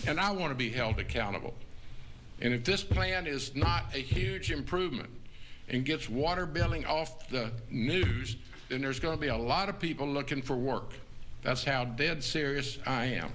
and I want to be held accountable. And if this plan is not a huge improvement and gets water billing off the news, then there's going to be a lot of people looking for work. That's how dead serious I am.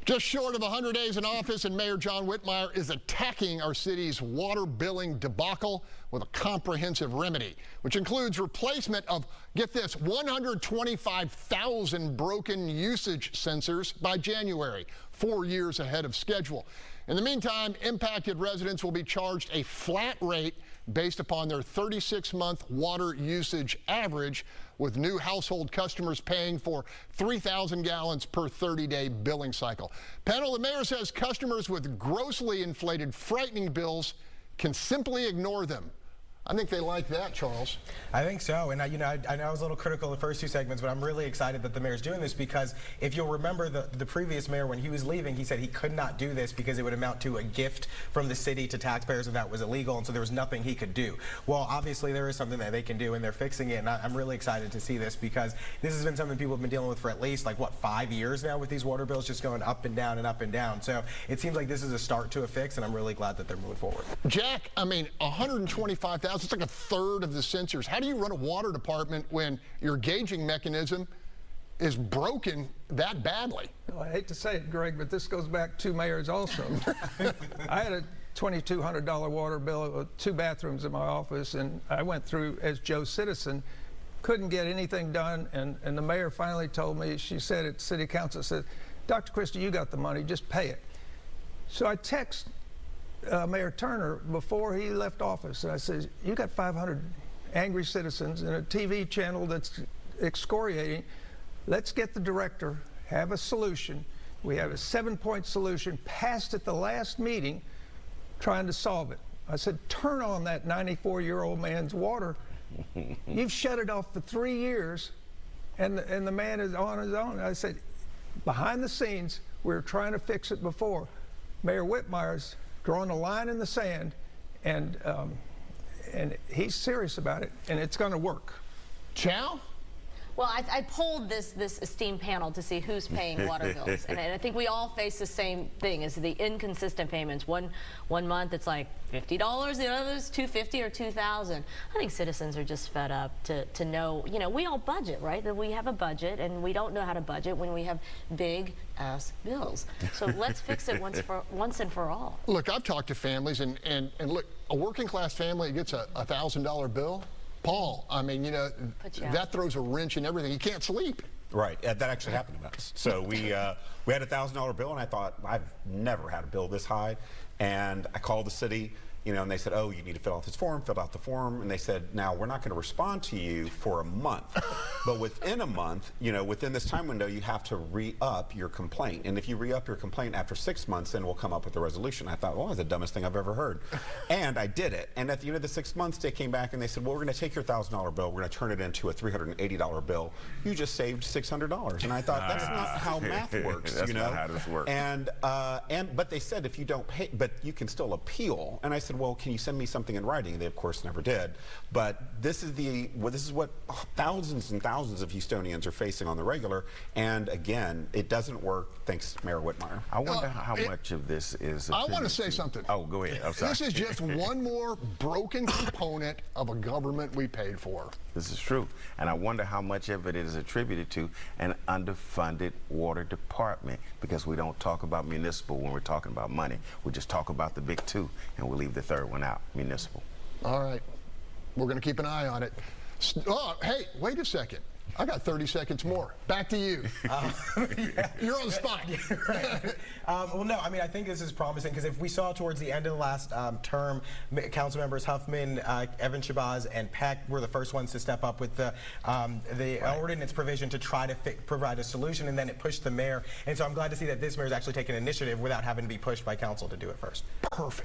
Just short of 100 days in office, and Mayor John Whitmire is attacking our city's water billing debacle with a comprehensive remedy, which includes replacement of, get this, 125,000 broken usage sensors by January, 4 years ahead of schedule. In the meantime, impacted residents will be charged a flat rate based upon their 36-month water usage average, with new household customers paying for 3,000 gallons per 30-day billing cycle. Panel, the mayor says customers with grossly inflated, frightening bills can simply ignore them. I think they like that, Charles. I think so, and I know I was a little critical of the first two segments, but I'm really excited that the mayor's doing this, because if you'll remember the previous mayor, when he was leaving, he said he could not do this because it would amount to a gift from the city to taxpayers, and that was illegal, and so there was nothing he could do. Well, obviously there is something that they can do, and they're fixing it, and I'm really excited to see this, because this has been something people have been dealing with for at least, like, what, 5 years now, with these water bills just going up and down and up and down. So it seems like this is a start to a fix, and I'm really glad that they're moving forward. Jack, I mean, 125,000, it's like a third of the sensors. How do you run a water department when your gauging mechanism is broken that badly? Well, I hate to say it, Greg, but this goes back 2 mayors also. I had a $2,200 water bill with 2 bathrooms in my office, and I went through as Joe Citizen, couldn't get anything done, and the mayor finally told me, she said at city council, said, Dr. Christie, you got the money, just pay it. So I text Mayor Turner before he left office, and I said, you got 500 angry citizens and a TV channel that's excoriating. Let's get the director, have a solution. We have a 7-point solution, passed at the last meeting, trying to solve it. I said, turn on that 94-year-old man's water. You've shut it off for 3 years, and the man is on his own. I said, behind the scenes, we were trying to fix it before. Mayor Whitmire's drawing a line in the sand, and he's serious about it, and it's going to work. Chow? Well, I polled this esteemed panel to see who's paying water bills, and I think we all face the same thing: is the inconsistent payments. One month it's like $50, the other's $250 or $2,000. I think citizens are just fed up to know. You know, we all budget, right? That we have a budget, and we don't know how to budget when we have big ass bills. So let's fix it once and for all. Look, I've talked to families, and look, a working class family gets a $1,000 bill. Paul, I mean, you know, that throws a wrench in everything. You can't sleep. Right. That actually happened to us. So we had a $1,000 bill, and I thought, I've never had a bill this high. And I called the city, you know, and they said, oh, you need to fill out this form, filled out the form. And they said, now, we're not going to respond to you for a month. But within a month, you know, within this time window, you have to re-up your complaint. And if you re-up your complaint after 6 months, then we'll come up with a resolution. I thought, well, that's the dumbest thing I've ever heard. And I did it. And at the end of the 6 months, they came back and they said, well, we're going to take your $1,000 bill, we're going to turn it into a $380 bill. You just saved $600. And I thought, that's not how math works, That's you know? not how this works. But they said, if you don't pay, but you can still appeal. And I said, well, can you send me something in writing? They, of course, never did. But this is what thousands and thousands of Houstonians are facing on the regular. And again, it doesn't work, thanks to Mayor Whitmire. I wonder how much of this is. I want to say something. Oh, go ahead. I'm sorry. This is just one more broken component of a government we paid for. This is true. And I wonder how much of it is attributed to an underfunded water department, because we don't talk about municipal when we're talking about money. We just talk about the big 2, and we leave the third one out, municipal. All right. We're going to keep an eye on it. Oh, hey, wait a second. I got 30 seconds more. Back to you. You're on the spot. Right. Well, no, I mean, I think this is promising, because if we saw towards the end of the last term, council members Huffman, Evan Shabazz, and Peck were the first ones to step up with the ordinance provision to try to provide a solution, and then it pushed the mayor. And so I'm glad to see that this mayor is actually taking initiative without having to be pushed by council to do it first. Perfect.